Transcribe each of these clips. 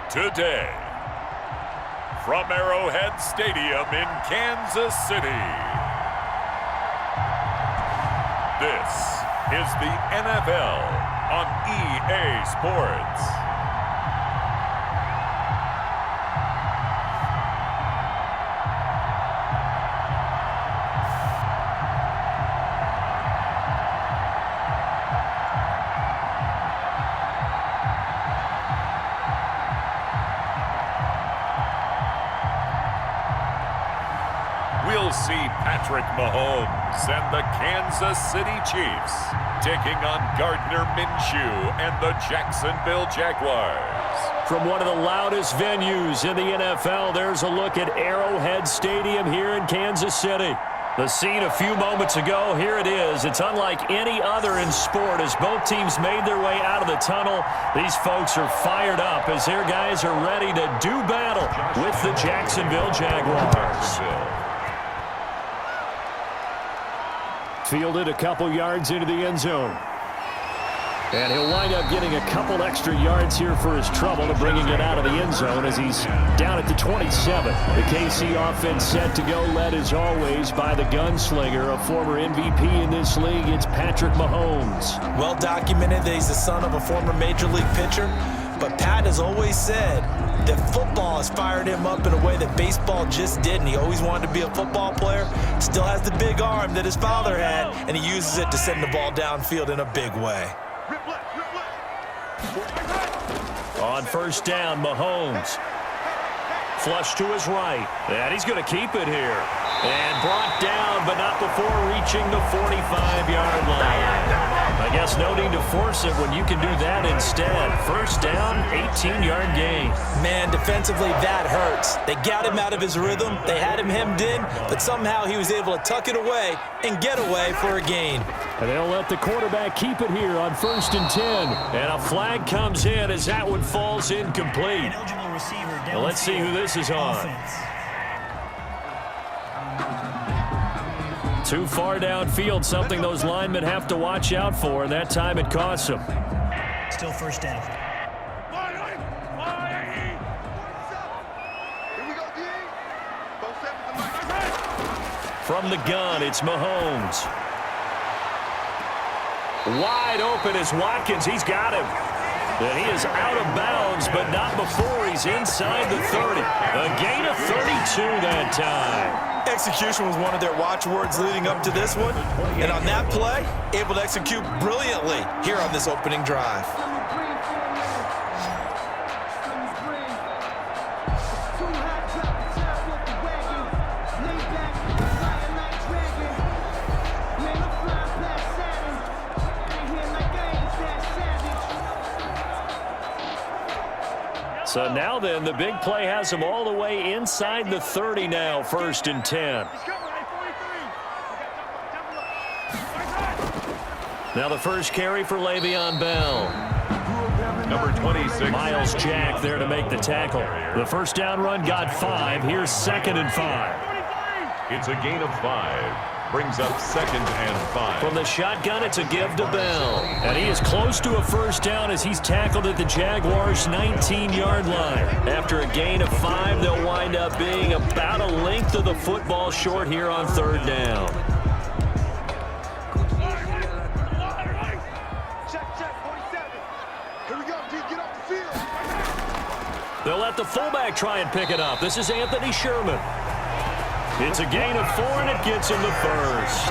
today. From Arrowhead Stadium in Kansas City, this is the NFL on EA Sports. We'll see Patrick Mahomes and the Kansas City Chiefs taking on Gardner Minshew and the Jacksonville Jaguars. From one of the loudest venues in the NFL, there's a look at Arrowhead Stadium here in Kansas City. The scene a few moments ago, here it is. It's unlike any other in sport as both teams made their way out of the tunnel. These folks are fired up as their guys are ready to do battle with the Jacksonville Jaguars. Fielded a couple yards into the end zone. And he'll wind up getting a couple extra yards here for his trouble to bringing it out of the end zone as he's down at the 27. The KC offense set to go, led as always by the gunslinger, a former MVP in this league. It's Patrick Mahomes. Well documented that he's the son of a former Major League pitcher. But Pat has always said that football has fired him up in a way that baseball just didn't. He always wanted to be a football player, still has the big arm that his father had, and he uses it to send the ball downfield in a big way. On first down, Mahomes. Flush to his right. And he's going to keep it here. And brought down, but not before reaching the 45-yard line. I guess no need to force it when you can do that instead. First down, 18-yard gain. Man, defensively, that hurts. They got him out of his rhythm. They had him hemmed in, but somehow he was able to tuck it away and get away for a gain. And they'll let the quarterback keep it here on first and 10. And a flag comes in as that one falls incomplete. Now let's see who this is on. Too far downfield, something those linemen have to watch out for, and that time it costs them. Still first down. From the gun, it's Mahomes. Wide open is Watkins. He's got him. And he is out of bounds, but not before he's inside the 30. A gain of 32 that time. Execution was one of their watchwords leading up to this one. And on that play, able to execute brilliantly here on this opening drive. So now then, the big play has him all the way inside the 30 now, first and 10. Now the first carry for Le'Veon Bell. Number 26. Miles Jack there to make the tackle. The first down run got 5. Here's second and 5. It's a gain of 5. Brings up second and 5. From the shotgun, it's a give to Bell. And he is close to a first down as he's tackled at the Jaguars' 19-yard line. After a gain of 5, they'll wind up being about a length of the football short here on third down. They'll let the fullback try and pick it up. This is Anthony Sherman. It's a gain of 4, and it gets him the first.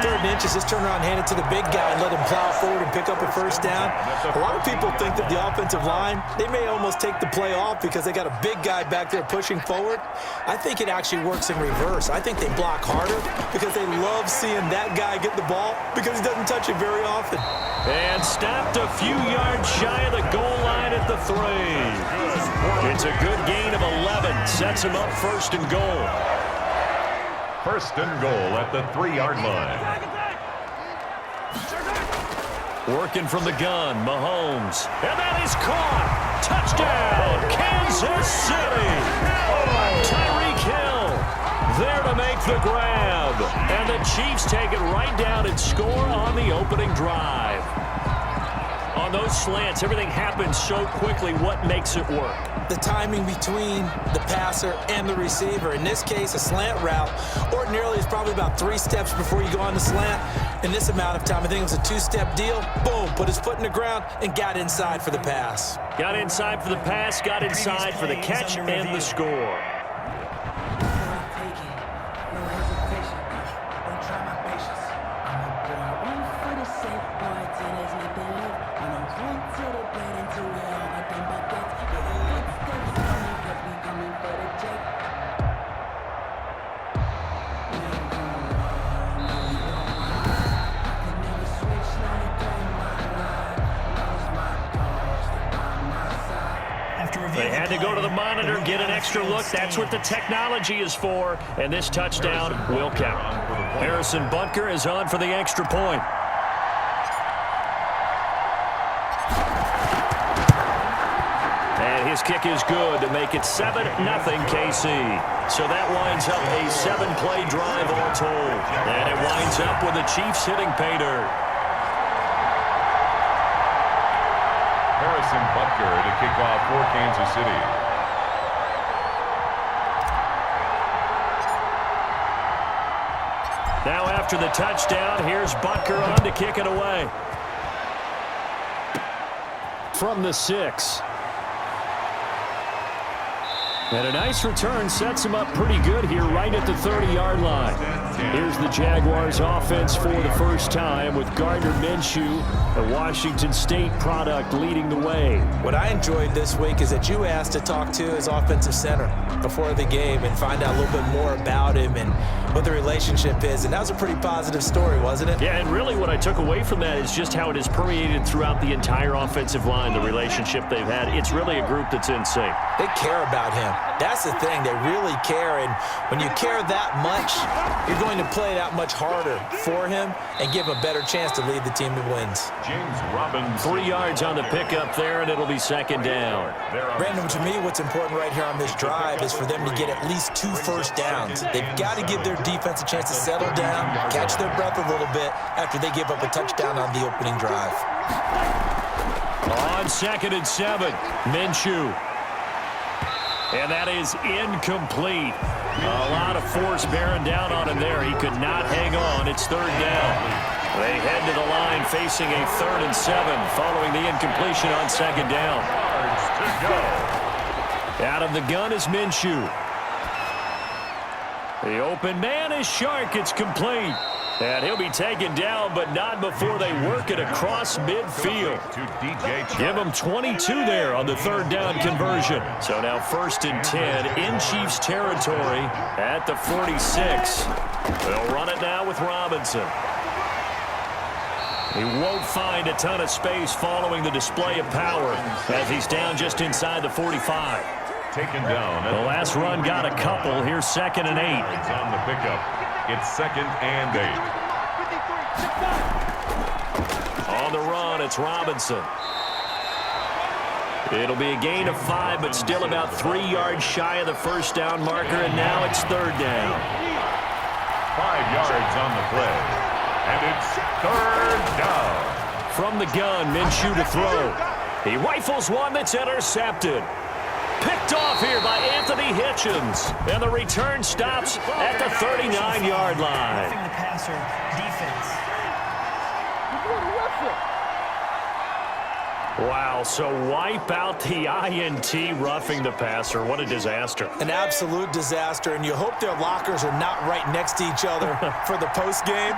Third and inches, just turn around, hand it to the big guy, and let him plow forward and pick up a first down. A lot of people think that the offensive line, they may almost take the play off because they got a big guy back there pushing forward. I think it actually works in reverse. I think they block harder because they love seeing that guy get the ball because he doesn't touch it very often. And stopped a few yards shy of the goal line at the 3. It's a good gain of 11. Sets him up first and goal. First and goal at the 3-yard line. Working from the gun, Mahomes. And that is caught. Touchdown, Kansas City. Tyreek Hill there to make the grab. And the Chiefs take it right down and score on the opening drive. On those slants, everything happens so quickly. What makes it work? The timing between the passer and the receiver. In this case, a slant route ordinarily is probably about 3 steps before you go on the slant. In this amount of time, I think it was a 2-step deal. Boom, put his foot in the ground and got inside for the pass. Got inside for the pass, got inside for the catch and the score. They had to go to the monitor, get an extra look. That's what the technology is for. And this touchdown will count. Harrison Butker is on for the extra point. And his kick is good to make it 7-0 KC. So that winds up a 7-play drive all told. And it winds up with the Chiefs hitting pay dirt. Harrison Butker to kick off for Kansas City. Now after the touchdown, here's Butker on to kick it away. From the 6. And a nice return sets him up pretty good here right at the 30-yard line. Here's the Jaguars offense for the first time with Gardner Minshew, a Washington State product, leading the way. What I enjoyed this week is that you asked to talk to his offensive center before the game and find out a little bit more about him and what the relationship is. And that was a pretty positive story, wasn't it? Yeah, and really what I took away from that is just how it has permeated throughout the entire offensive line, the relationship they've had. It's really a group that's in sync. They care about him. That's the thing. They really care. And when you care that much, you're going to play that much harder for him and give him a better chance to lead the team to wins. James Robinson. 3 yards on the pickup there, and it'll be second down. Brandon, to me, what's important right here on this drive is for them to get at least 2 first downs. They've got to give their defense a chance to settle down, catch their breath a little bit after they give up a touchdown on the opening drive. On 2nd and 7, Minshew. And that is incomplete. A lot of force bearing down on him there. He could not hang on. It's 3rd down. They head to the line facing a 3rd and 7 following the incompletion on 2nd down. Out of the gun is Minshew. The open man is Shark. It's complete. And he'll be taken down, but not before they work it across midfield. Give him 22 there on the 3rd down conversion. So now 1st and 10 in Chiefs territory at the 46. They'll run it now with Robinson. He won't find a ton of space following the display of power as he's down just inside the 45. Taken down. The last run got a couple. Here's 2nd and 8. It's on the pickup. It's 2nd and 8. On the run, it's Robinson. It'll be a gain of 5, but still about 3 yards shy of the first down marker, and now it's 3rd down. 5 yards on the play. And it's 3rd down. From the gun, Minshew to throw. He rifles one that's intercepted. Picked off here by Anthony Hitchens. And the return stops at the 39-yard line. Roughing the passer defense. Wow, so wipe out the INT roughing the passer. What a disaster. An absolute disaster, and you hope their lockers are not right next to each other for the postgame.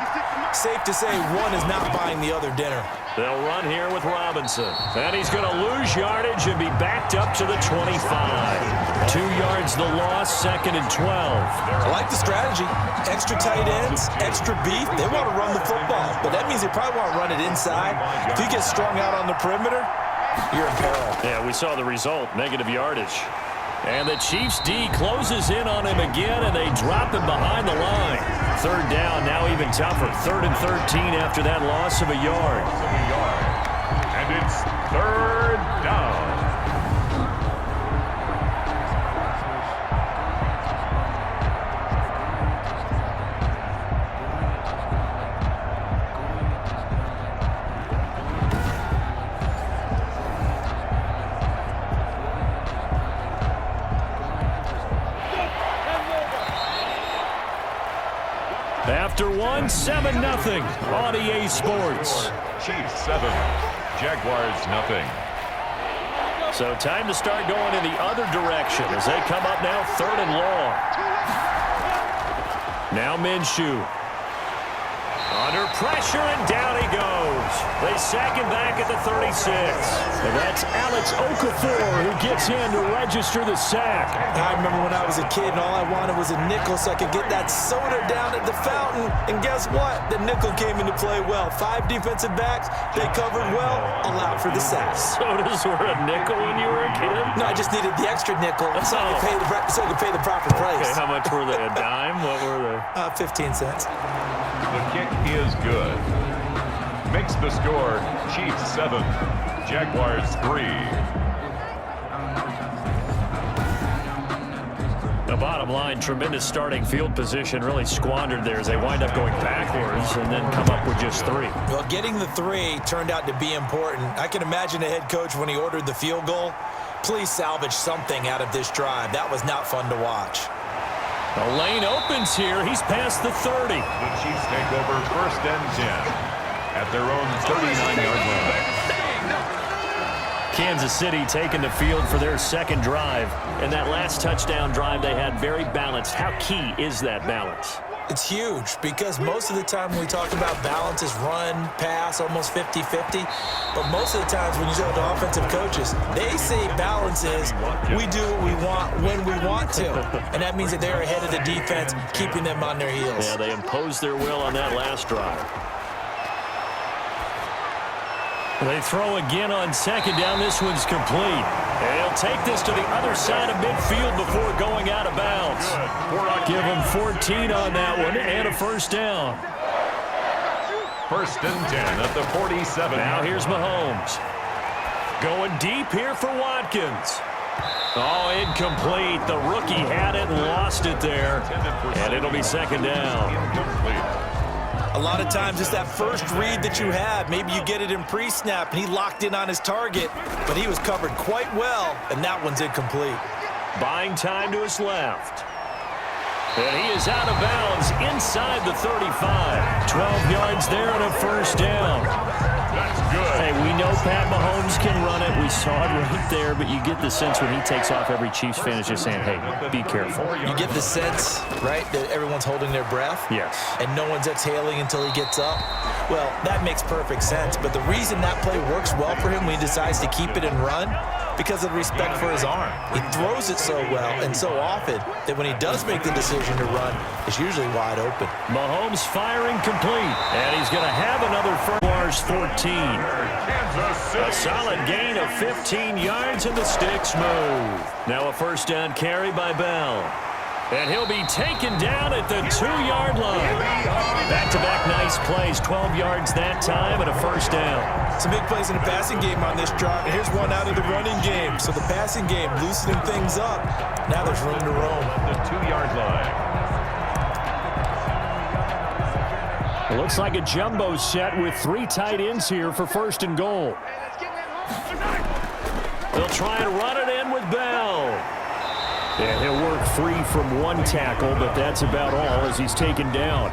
Safe to say one is not buying the other dinner. They'll run here with Robinson. And he's going to lose yardage and be backed up to the 25. 2 yards the loss, 2nd and 12. I like the strategy. Extra tight ends, extra beef. They want to run the football, but that means they probably want to run it inside. If you get strung out on the perimeter, you're in peril. Yeah, we saw the result, negative yardage. And the Chiefs D closes in on him again, and they drop him behind the line. 3rd down, now even tougher. 3rd and 13 after that loss of a yard. And it's 3rd down. After one, 7-0 on EA Sports. Chiefs 7, Jaguars 0. So time to start going in the other direction as they come up now 3rd and long. Now Minshew. Under pressure, and down he goes. They sack him back at the 36. And that's Alex Okafor who gets in to register the sack. I remember when I was a kid and all I wanted was a nickel so I could get that soda down at the fountain. And guess what? The nickel came into play well. 5 defensive backs, they covered well, allowed for the sack. Sodas were a nickel when you were a kid? No, I just needed the extra nickel so I could pay the proper price. Okay, how much were they? A dime? What were they? 15 cents. The kick is good. Makes the score Chiefs 7, Jaguars 3. The bottom line, tremendous starting field position, really squandered there as they wind up going backwards and then come up with just 3. Well, getting the 3 turned out to be important. I can imagine the head coach when he ordered the field goal. Please salvage something out of this drive. That was not fun to watch. The lane opens here. He's past the 30. The Chiefs take over 1st and 10 at their own 39-yard line. Kansas City taking the field for their 2nd drive. And that last touchdown drive they had very balanced. How key is that balance? It's huge because most of the time when we talk about balance is run, pass, almost 50-50. But most of the times when you talk to offensive coaches, they say balance is we do what we want when we want to. And that means that they're ahead of the defense, keeping them on their heels. Yeah, they imposed their will on that last drive. They throw again on 2nd down. This one's complete. And he'll take this to the other side of midfield before going out of bounds. Give him 14 on that one and a 1st down. 1st and 10 at the 47. Now here's Mahomes. Going deep here for Watkins. Oh, incomplete. The rookie had it and lost it there. And it'll be 2nd down. A lot of times it's that first read that you have. Maybe you get it in pre-snap and he locked in on his target, but he was covered quite well, and that one's incomplete. Buying time to his left. And he is out of bounds inside the 35. 12 yards there and a 1st down. That's good. Hey, we know Pat Mahomes can run it. We saw it right there, but you get the sense when he takes off, every Chiefs fan is just saying, hey, be careful. You get the sense, right, that everyone's holding their breath? Yes. And no one's exhaling until he gets up? Well, that makes perfect sense. But the reason that play works well for him when he decides to keep it and run, because of respect for his arm. He throws it so well and so often that when he does make the decision to run, it's usually wide open. Mahomes firing complete. And he's going to have another Jaguars 14. A solid gain of 15 yards and the sticks move. Now a 1st down carry by Bell. And he'll be taken down at the 2-yard line. Back-to-back nice plays. 12 yards that time and a 1st down. Some big plays in the passing game on this drive. And here's one out of the running game. So the passing game loosening things up. Now there's room to roam. The 2-yard line. It looks like a jumbo set with 3 tight ends here for 1st and goal. They'll try and run it in with Bell. And he'll work free from 1 tackle, but that's about all as he's taken down.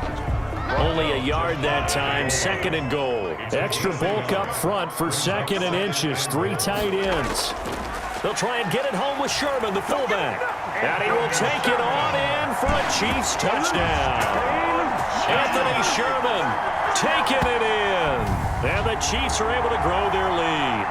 Only a yard that time, 2nd and goal. Extra bulk up front for 2nd and inches, 3 tight ends. They'll try and get it home with Sherman, the fullback. And he will take it on in for a Chiefs touchdown. Anthony Sherman taking it in. And the Chiefs are able to grow their lead.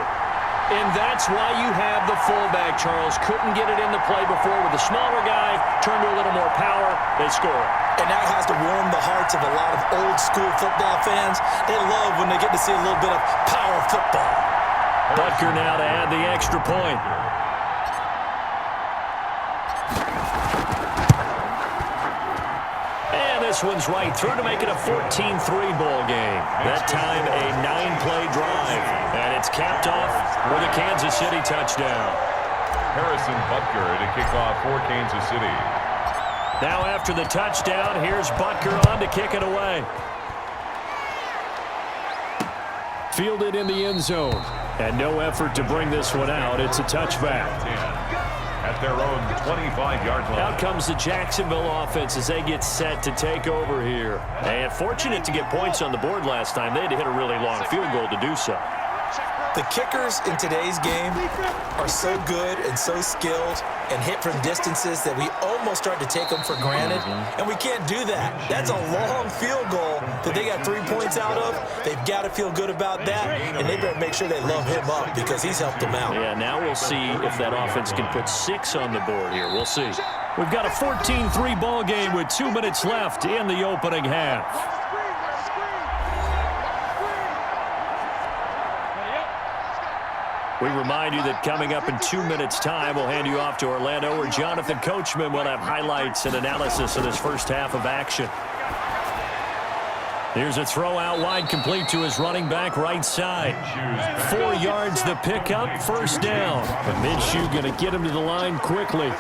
And that's why you have the fullback, Charles. Couldn't get it into play before with the smaller guy. Turned to a little more power. They score. And that has to warm the hearts of a lot of old-school football fans. They love when they get to see a little bit of power football. Butker now to add the extra point. And this one's right through to make it a 14-3 ball game. That time a 9-play drive. And it's capped off with a Kansas City touchdown. Harrison Butker to kick off for Kansas City. Now after the touchdown, here's Butker on to kick it away. Fielded in the end zone. And no effort to bring this one out. It's a touchback. At their own 25-yard line. Out comes the Jacksonville offense as they get set to take over here. And fortunate to get points on the board last time. They had to hit a really long field goal to do so. The kickers in today's game are so good and so skilled and hit from distances that we almost start to take them for granted, and we can't do that. That's a long field goal that they got 3 points out of. They've got to feel good about that, and they better make sure they love him up because he's helped them out. Yeah, now we'll see if that offense can put 6 on the board here. We'll see. We've got a 14-3 ball game with 2 minutes left in the opening half. We remind you that coming up in 2 minutes' time, we'll hand you off to Orlando, where Jonathan Coachman will have highlights and analysis of this first half of action. Here's a throw out wide, complete to his running back right side. 4 yards the pickup, first down. But Minshew going to get him to the line quickly.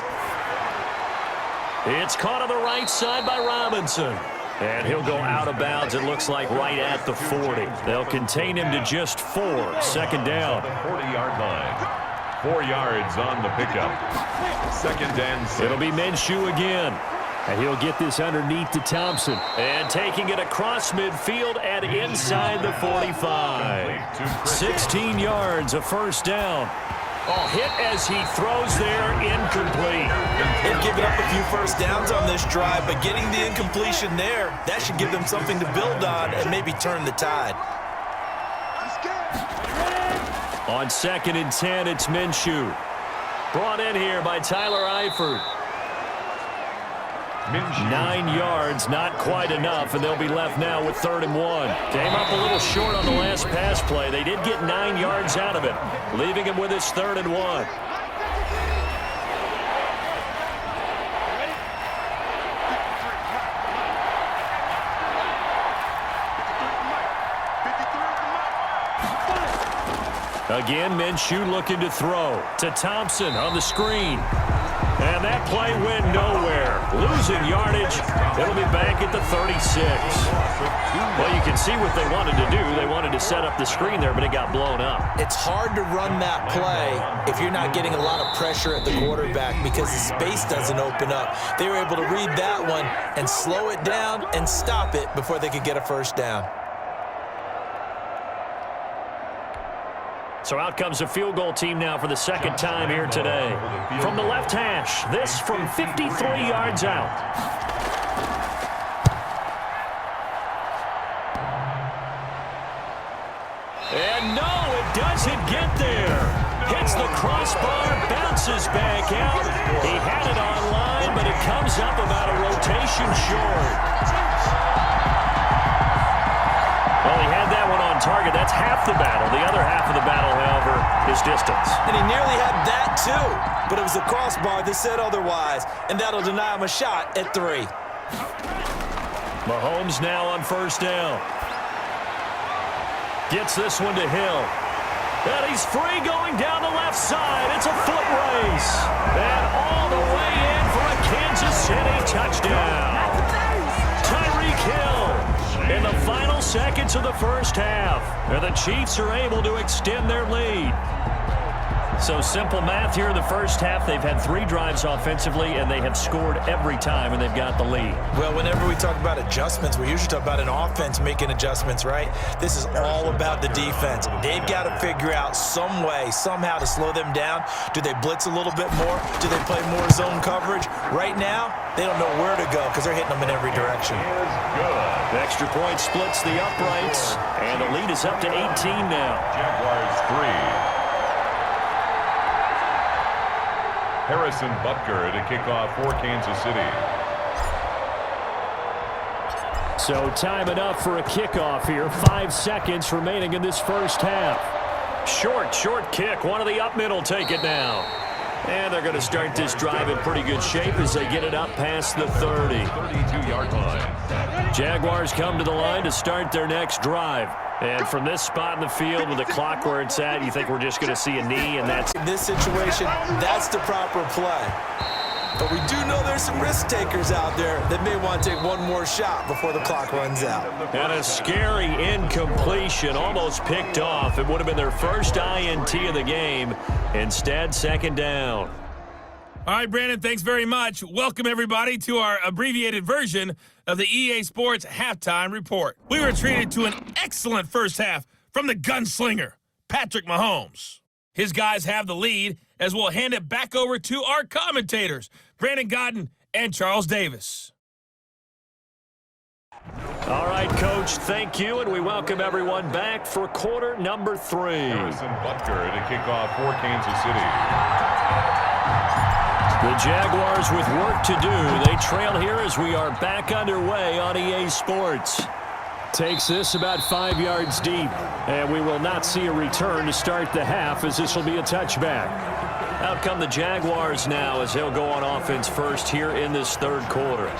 It's caught on the right side by Robinson. And he'll go out of bounds, it looks like, right at the 40. They'll contain him to just 4. Second down. 40-yard line. 4 yards on the pickup. Second and 6. It'll be Minshew again. And he'll get this underneath to Thompson. And taking it across midfield and inside the 45. 16 yards, a first down. Oh, hit as he throws there, incomplete. They've given up a few first downs on this drive, but getting the incompletion there, that should give them something to build on and maybe turn the tide. On 2nd and 10, it's Minshew. Brought in here by Tyler Eifert. 9 yards, not quite enough, and they'll be left now with 3rd and 1. Came up a little short on the last pass play. They did get 9 yards out of it, leaving him with his 3rd and 1. Again, Minshew looking to throw to Thompson on the screen. And that play went nowhere. Losing yardage. It'll be back at the 36. Well, you can see what they wanted to do. They wanted to set up the screen there, but it got blown up. It's hard to run that play if you're not getting a lot of pressure at the quarterback because the space doesn't open up. They were able to read that one and slow it down and stop it before they could get a first down. So out comes the field goal team now for the second time here today. From the left hash, this from 53 yards out. And no, it doesn't get there. Hits the crossbar, bounces back out. He had it online, but it comes up about a rotation short. Well, he had that one on target. That's half the battle. The other half of the battle, however, is distance. And he nearly had that, too. But it was the crossbar that said otherwise, and that'll deny him a shot at 3. Mahomes now on first down. Gets this one to Hill. And he's free going down the left side. It's a foot race. And all the way in for a Kansas City touchdown. Tyreek Hill. In the final seconds of the first half, and the Chiefs are able to extend their lead. So simple math here in the first half. They've had 3 drives offensively, and they have scored every time, and they've got the lead. Well, whenever we talk about adjustments, we usually talk about an offense making adjustments, right? This is all about the defense. They've got to figure out some way, somehow to slow them down. Do they blitz a little bit more? Do they play more zone coverage? Right now, they don't know where to go because they're hitting them in every direction. The extra point splits the uprights, and the lead is up to 18 now. Jaguars 3. Harrison Butker to kick off for Kansas City. So time enough for a kickoff here. 5 seconds remaining in this first half. Short kick. One of the up men will take it now. And they're going to start this drive in pretty good shape as they get it up past the 30. 32-yard line. Jaguars come to the line to start their next drive. And from this spot in the field with the clock where it's at, you think we're just going to see a knee, and that's... In this situation, that's the proper play. But we do know there's some risk takers out there that may want to take one more shot before the clock runs out. And a scary incompletion, almost picked off. It would have been their first INT of the game. Instead, second down. All right, Brandon, thanks very much. Welcome, everybody, to our abbreviated version of the EA Sports Halftime Report. We were treated to an excellent first half from the gunslinger, Patrick Mahomes. His guys have the lead as we'll hand it back over to our commentators, Brandon Godden and Charles Davis. All right, Coach, thank you, and we welcome everyone back for quarter number 3. Harrison Butker to kick off for Kansas City. The Jaguars with work to do. They trail here as we are back underway on EA Sports. Takes this about 5 yards deep, and we will not see a return to start the half as this will be a touchback. Out come the Jaguars now as they'll go on offense first here in this third quarter.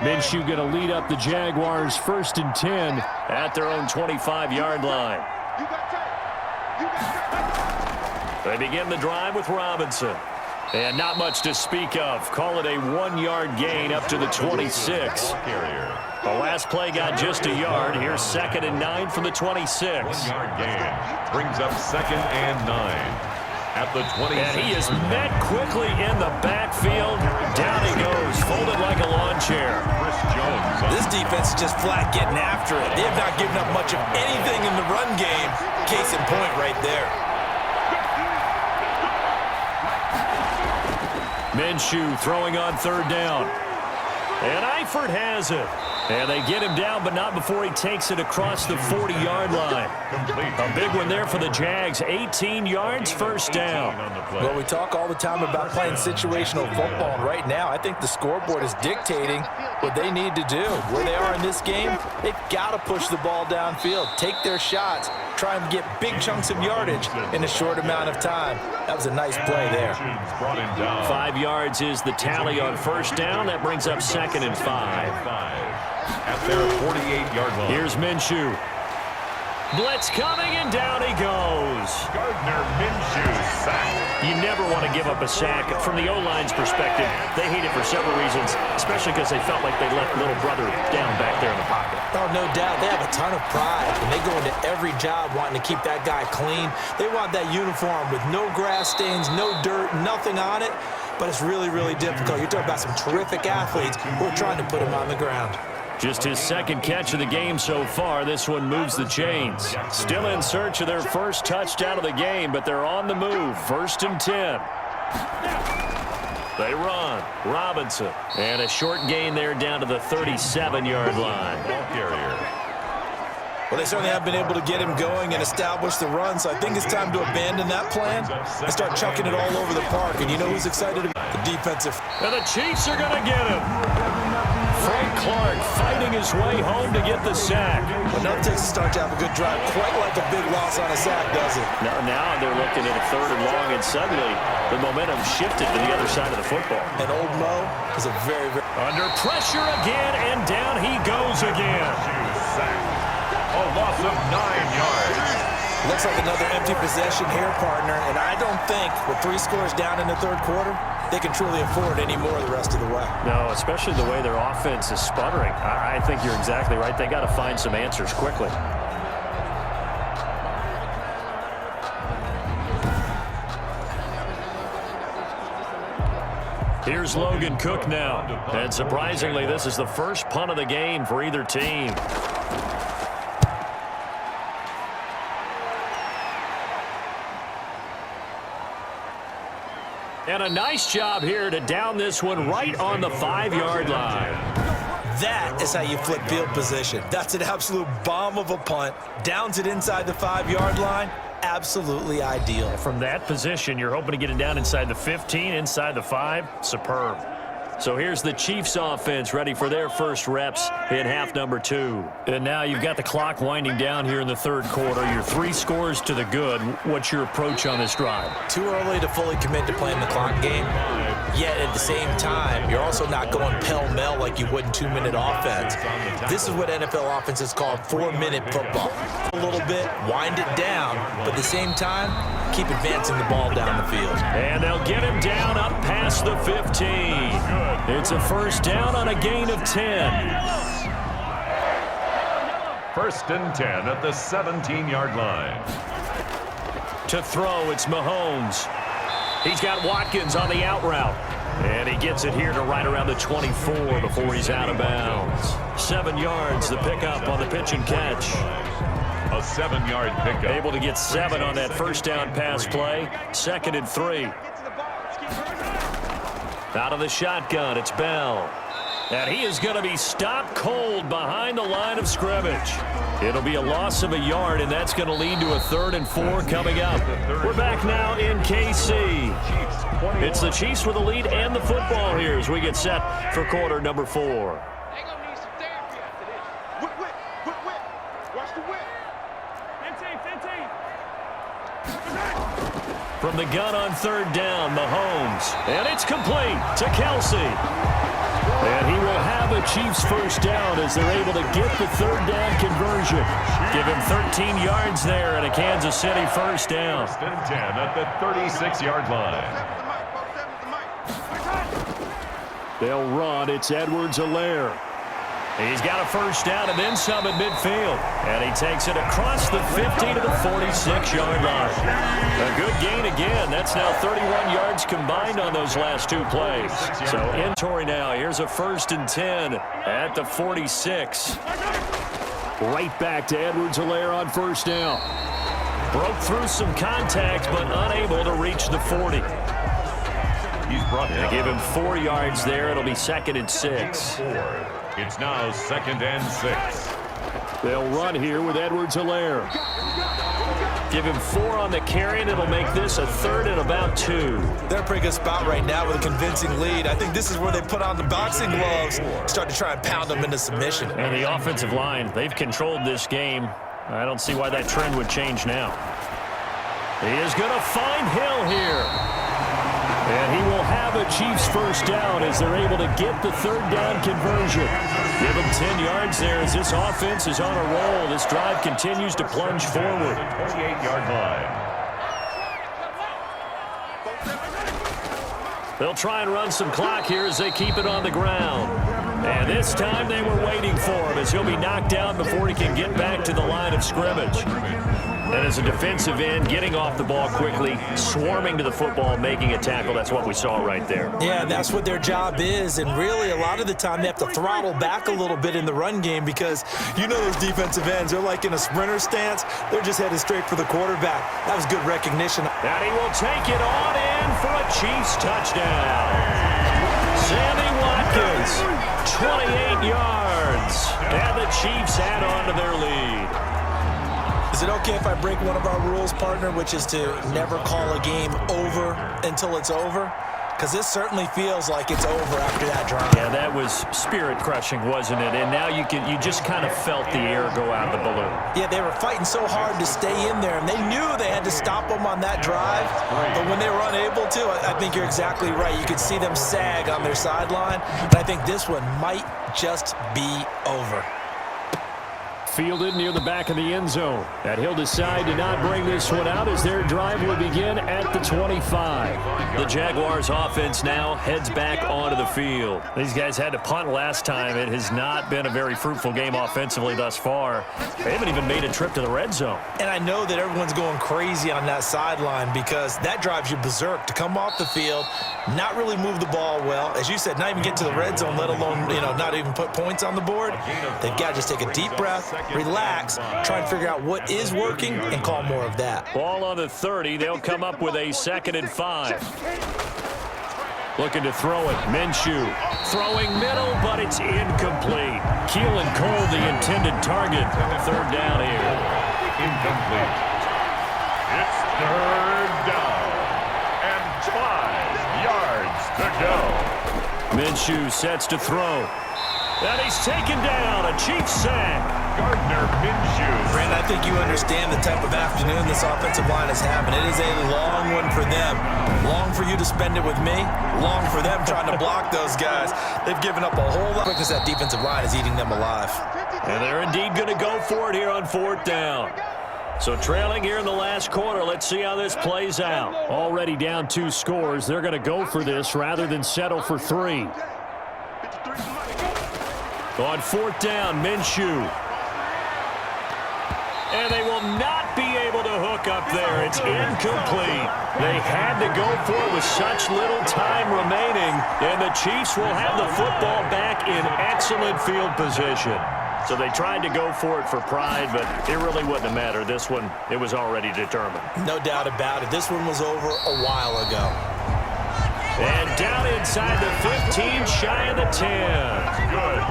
Minshew going to lead up the Jaguars 1st and 10 at their own 25-yard line. They begin the drive with Robinson. And not much to speak of. Call it a 1-yard gain up to the 26. The last play got just a yard. Here's 2nd and 9 from the 26. 1-yard gain brings up 2nd and 9. At the 26. And he is met quickly in the backfield. Down he goes, folded like a lawn chair. Chris Jones. This defense is just flat getting after it. They have not given up much of anything in the run game. Case in point right there. Minshew throwing on 3rd down. And Eifert has it. And they get him down, but not before he takes it across the 40-yard line. A big one there for the Jags. 18 yards, 1st down. Well, we talk all the time about playing situational football, and right now I think the scoreboard is dictating what they need to do. Where they are in this game, they've got to push the ball downfield, take their shots, try and get big chunks of yardage in a short amount of time. That was a nice play there. 5 yards is the tally on 1st down. That brings up 2nd and 5. At their 48-yard line. Here's Minshew. Blitz coming, and down he goes. Gardner Minshew sack. You never want to give up a sack. From the O-line's perspective, they hate it for several reasons, especially because they felt like they left little brother down back there in the pocket. Oh, no doubt. They have a ton of pride, and they go into every job wanting to keep that guy clean. They want that uniform with no grass stains, no dirt, nothing on it, but it's really, really difficult. You're talking about some terrific athletes who are trying to put him on the ground. Just his 2nd catch of the game so far. This one moves the chains. Still in search of their first touchdown of the game, but they're on the move. 1st and 10. They run. Robinson. And a short gain there down to the 37-yard line. Ball carrier. Well, they certainly have been able to get him going and establish the run, so I think it's time to abandon that plan and start chucking it all over the park. And you know who's excited about the defensive? And the Chiefs are going to get him. Frank Clark fighting his way home to get the sack. Well, now Texas start to have a good drive, quite like a big loss on a sack, does it? Now they're looking at a 3rd and long, and suddenly the momentum shifted to the other side of the football. And old Mo is a very, very... Under pressure again, and down he goes again. A loss of 9 yards. Looks like another empty possession here, partner, and I don't think with 3 scores down in the 3rd quarter, they can truly afford any more the rest of the way. No, especially the way their offense is sputtering. I think you're exactly right. They got to find some answers quickly. Here's Logan Cook now. And surprisingly, this is the first punt of the game for either team. And a nice job here to down this one right on the 5-yard line. That is how you flip field position. That's an absolute bomb of a punt. Downs it inside the 5-yard line. Absolutely ideal. From that position, you're hoping to get it down inside the 15, inside the 5. Superb. So here's the Chiefs offense ready for their first reps in half number 2. And now you've got the clock winding down here in the 3rd quarter. You're 3 scores to the good. What's your approach on this drive? Too early to fully commit to playing the clock game. Yet at the same time, you're also not going pell-mell like you would in 2-minute offense. This is what NFL offenses call 4-minute football. A little bit, wind it down, but at the same time, keep advancing the ball down the field. And they'll get him down up past the 15. It's a 1st down on a gain of 10. 1st and 10 at the 17-yard line. To throw, it's Mahomes. He's got Watkins on the out route. And he gets it here to right around the 24 before he's out of bounds. 7 yards, the pickup on the pitch and catch. A 7-yard pickup. Able to get 7 on that first down pass play. 2nd and 3. Out of the shotgun, it's Bell. And he is going to be stopped cold behind the line of scrimmage. It'll be a loss of a yard, and that's going to lead to a 3rd and 4 coming up. We're back now in KC. It's the Chiefs with the lead and the football here as we get set for quarter number 4. They're going to need some therapy after this. Whip. Watch the whip. 15. From the gun on 3rd down, Mahomes. And it's complete to Kelsey. And he will have a Chiefs first down as they're able to get the 3rd down conversion. Give him 13 yards there and a Kansas City first down. 1st and 10 at the 36-yard line. They'll run. It's Edwards-Helaire. He's got a first down and then some at midfield. And he takes it across the 50 to the 46-yard line. A good gain again. That's now 31 yards combined on those last 2 plays. So inventory now. Here's a 1st and 10 at the 46. Right back to Edwards-Helaire on first down. Broke through some contact, but unable to reach the 40. He's brought down. They give him 4 yards there. It'll be 2nd and 6. It's now 2nd and 6. They'll run here with Edwards-Helaire. Give him 4 on the carry, and it'll make this a 3rd and about 2. They're a pretty good spot right now with a convincing lead. I think this is where they put on the boxing gloves, start to try and pound them into submission. And the offensive line, they've controlled this game. I don't see why that trend would change now. He is going to find Hill here. And he will have a Chiefs first down as they're able to get the 3rd down conversion. Give him 10 yards there as this offense is on a roll. This drive continues to plunge forward. 28-yard line. They'll try and run some clock here as they keep it on the ground. And this time they were waiting for him as he'll be knocked down before he can get back to the line of scrimmage. And as a defensive end, getting off the ball quickly, swarming to the football, making a tackle, that's what we saw right there. Yeah, that's what their job is. And really, a lot of the time, they have to throttle back a little bit in the run game because you know those defensive ends, they're like in a sprinter stance. They're just headed straight for the quarterback. That was good recognition. And he will take it on in for a Chiefs touchdown. Sammy Watkins, 28 yards. And the Chiefs add on to their lead. Is it okay if I break one of our rules, partner, which is to never call a game over until it's over? Because this certainly feels like it's over after that drive. Yeah, that was spirit-crushing, wasn't it? And now you just kind of felt the air go out of the balloon. Yeah, they were fighting so hard to stay in there, and they knew they had to stop them on that drive. But when they were unable to, I think you're exactly right. You could see them sag on their sideline, and I think this one might just be over. Fielded near the back of the end zone. And he'll decide to not bring this one out as their drive will begin at the 25. The Jaguars offense now heads back onto the field. These guys had to punt last time. It has not been a very fruitful game offensively thus far. They haven't even made a trip to the red zone. And I know that everyone's going crazy on that sideline because that drives you berserk to come off the field, not really move the ball well. As you said, not even get to the red zone, let alone, not even put points on the board. They've got to just take a deep breath, relax, try and figure out what is working and call more of that. Ball on the 30. They'll come up with a 2nd and 5. Looking to throw it. Minshew throwing middle, but it's incomplete. Keelan Cole, the intended target. 3rd down here. Incomplete. It's 3rd down. And 5 yards to go. Minshew sets to throw. And he's taken down. A Chiefs sack. Gardner Minshew. Brand, I think you understand the type of afternoon this offensive line is having. It is a long one for them. Long for you to spend it with me. Long for them trying to block those guys. They've given up a whole lot because that defensive line is eating them alive. And they're indeed going to go for it here on 4th down. So trailing here in the last quarter. Let's see how this plays out. Already down 2 scores. They're going to go for this rather than settle for 3. On 4th down, Minshew. And they will not be able to hook look up there. It's incomplete. They had to go for it with such little time remaining, and the Chiefs will have the football back in excellent field position. So they tried to go for it for pride, but it really wouldn't have mattered. This one, it was already determined. No doubt about it. This one was over a while ago. And down inside the 15, shy of the 10.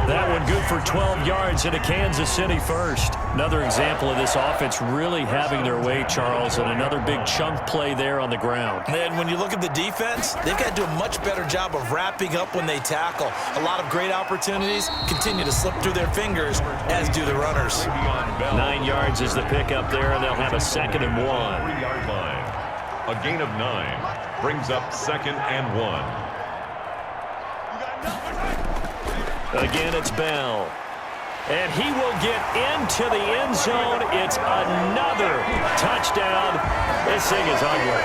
That one good for 12 yards into Kansas City first. Another example of this offense really having their way, Charles, and another big chunk play there on the ground. And when you look at the defense, they've got to do a much better job of wrapping up when they tackle. A lot of great opportunities continue to slip through their fingers, as do the runners. 9 yards is the pickup there, and they'll have a 2nd and 1. 3-yard line. A gain of 9 brings up 2nd and 1. Again, it's Bell. And he will get into the end zone. It's another touchdown. This thing is ugly.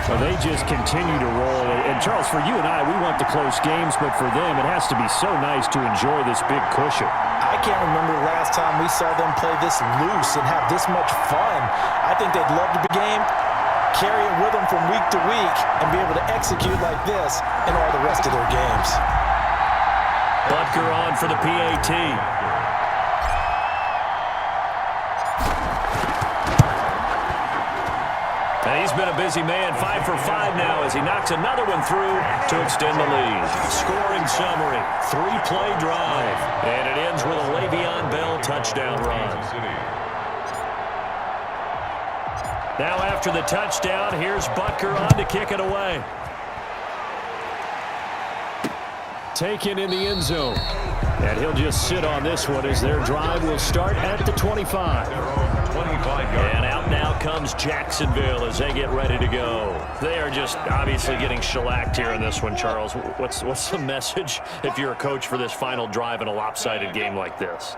So they just continue to roll. And, Charles, for you and I, we want the close games, but for them, it has to be so nice to enjoy this big cushion. I can't remember the last time we saw them play this loose and have this much fun. I think they'd love the game, carry it with them from week to week, and be able to execute like this in all the rest of their games. Butker on for the PAT. And he's been a busy man, 5 for 5 now as he knocks another one through to extend the lead. Scoring summary, 3-play drive. And it ends with a Le'Veon Bell touchdown run. Now after the touchdown, here's Butker on to kick it away. Taken in the end zone. And he'll just sit on this one as their drive will start at the 25. And out now comes Jacksonville as they get ready to go. They are just obviously getting shellacked here in this one, Charles. What's the message if you're a coach for this final drive in a lopsided game like this?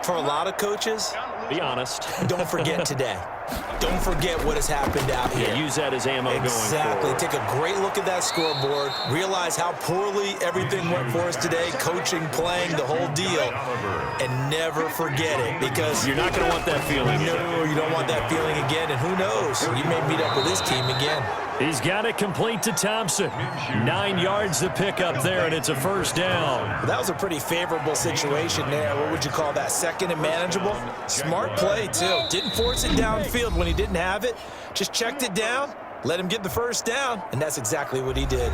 For a lot of coaches, be honest. Don't forget today. Don't forget what has happened out here. Yeah, use that as ammo going forward. Exactly. Take a great look at that scoreboard. Realize how poorly everything went for us today. Coaching, playing, the whole deal. And never forget it, because you're not going to want that feeling. No, you don't want that feeling again. And who knows? You may meet up with this team again. He's got it complete to Thompson. 9 yards to pick up there, and it's a first down. Well, that was a pretty favorable situation there. What would you call that? 2nd and manageable? Smart play, too. Didn't force it downfield when he didn't have it. Just checked it down, let him get the first down, and that's exactly what he did.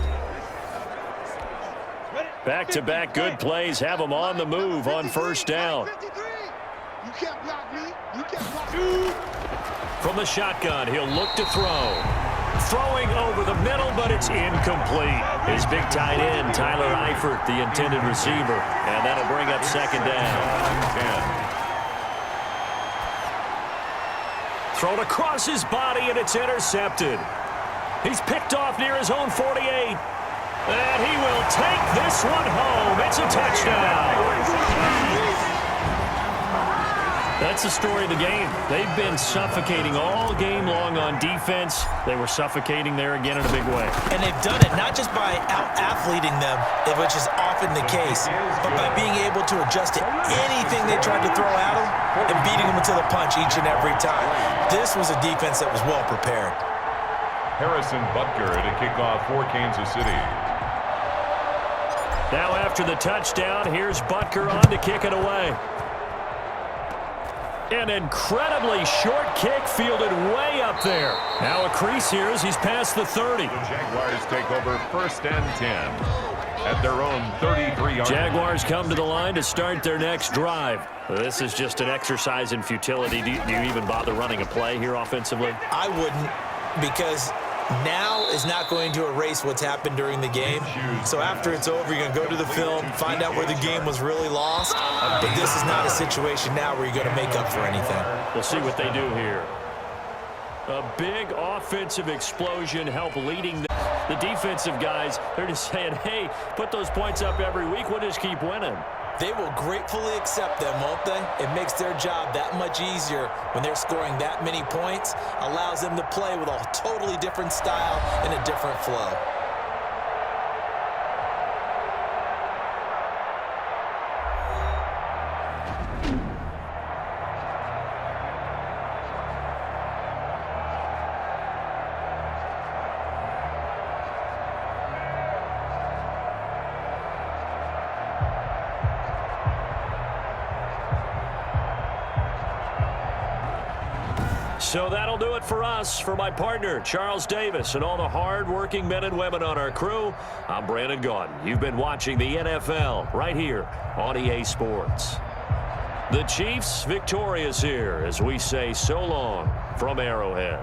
Back-to-back good plays have him on the move on first down. You can't block me. You can't block me. From the shotgun, he'll look to throw. Throwing over the middle, but it's incomplete. His big tight end, Tyler Eifert, the intended receiver. And that'll bring up 2nd down. Thrown across his body, and it's intercepted. He's picked off near his own 48. And he will take this one home. It's a touchdown. That's the story of the game. They've been suffocating all game long on defense. They were suffocating there again in a big way. And they've done it not just by out-athleting them, which is often the case, but by being able to adjust to anything they tried to throw at them and beating them to the punch each and every time. This was a defense that was well prepared. Harrison Butker to kick off for Kansas City. Now after the touchdown, here's Butker on to kick it away. An incredibly short kick fielded way up there. Now a crease here as he's past the 30. The Jaguars take over 1st and 10 at their own 33-yard. Jaguars come to the line to start their next drive. This is just an exercise in futility. Do you even bother running a play here offensively? I wouldn't, because now is not going to erase what's happened during the game. So after it's over, you're going to go to the film, find out where the game was really lost. But this is not a situation now where you're going to make up for anything. We'll see what they do here. A big offensive explosion help leading the defensive guys. They're just saying, hey, put those points up every week. We'll just keep winning. They will gratefully accept them, won't they? It makes their job that much easier when they're scoring that many points. Allows them to play with a totally different style and a different flow. So that'll do it for us. For my partner, Charles Davis, and all the hard-working men and women on our crew, I'm Brandon Gaudin. You've been watching the NFL right here on EA Sports. The Chiefs victorious here as we say so long from Arrowhead.